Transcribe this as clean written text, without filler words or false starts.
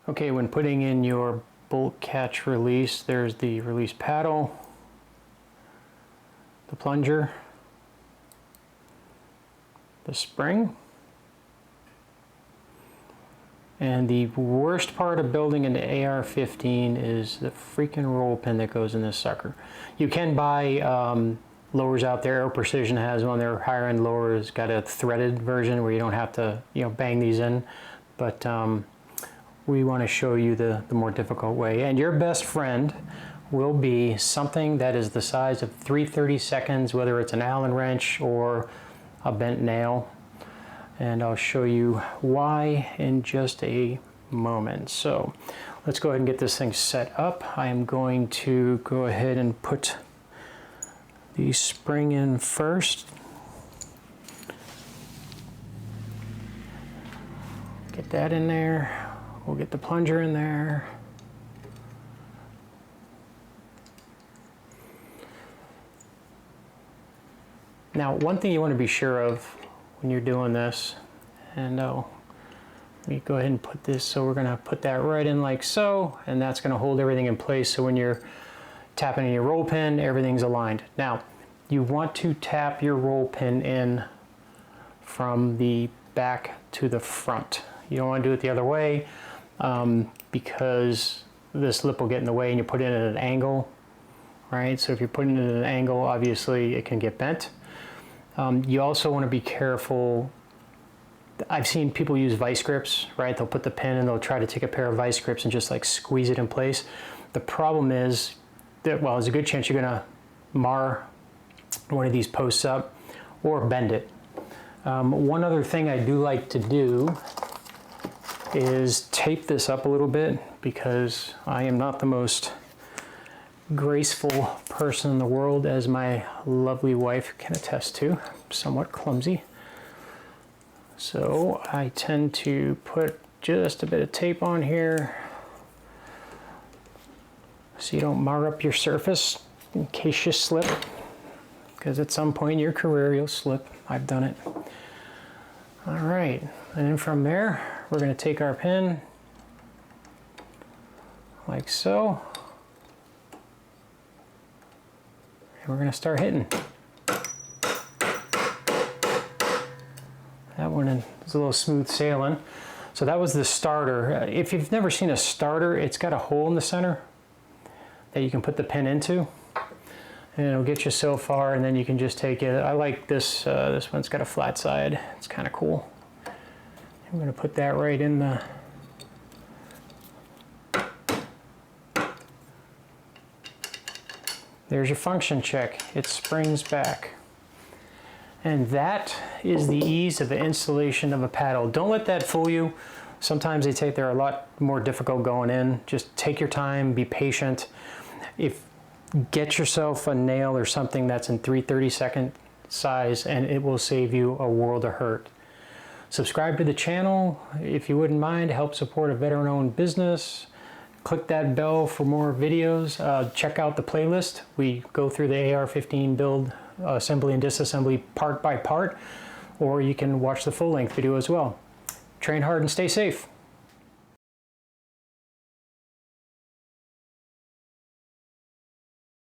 Okay, when putting in your bolt catch release, there's the release paddle, the plunger, the spring, and the worst part of building an AR-15 is the freaking roll pin that goes in this sucker. You can buy lowers out there. Aero Precision has one. Their higher end lower has got a threaded version where you don't have to, bang these in, but we want to show you the more difficult way. And your best friend will be something that is the size of 3/32, whether it's an Allen wrench or a bent nail. And I'll show you why in just a moment. So let's go ahead and get this thing set up. I am going to go ahead and put the spring in first. Get that in there. We'll get the plunger in there. Now, one thing you want to be sure of when you're doing this, and let me go ahead and put this, so we're going to put that right in like so, and that's going to hold everything in place, so when you're tapping in your roll pin, everything's aligned. Now, you want to tap your roll pin in from the back to the front. You don't want to do it the other way, because this lip will get in the way and you put it in at an angle, right? So if you're putting it at an angle, obviously it can get bent. You also want to be careful. I've seen people use vice grips, right? They'll put the pin and they'll try to take a pair of vice grips and just like squeeze it in place. The problem is that, well, there's a good chance you're going to mar one of these posts up or bend it. One other thing I do like to do is tape this up a little bit, because I am not the most graceful person in the world, as my lovely wife can attest to. I'm somewhat clumsy. So I tend to put just a bit of tape on here so you don't mar up your surface in case you slip, because at some point in your career you'll slip. I've done it. All right, and then from there we're going to take our pin like so, and we're going to start hitting. That one is a little smooth sailing. So that was the starter. If you've never seen a starter, it's got a hole in the center that you can put the pin into, and it'll get you so far, and then you can just take it. I like this, this one's got a flat side. It's kind of cool. I'm going to put that right in the... There's your function check. It springs back. And that is the ease of the installation of a paddle. Don't let that fool you. Sometimes they're a lot more difficult going in. Just take your time, be patient. Get yourself a nail or something that's in 3/32 size, and it will save you a world of hurt. Subscribe to the channel if you wouldn't mind. Help support a veteran-owned business. Click that bell for more videos. Check out the playlist. We go through the AR-15 build, assembly and disassembly part by part, or you can watch the full-length video as well. Train hard and stay safe.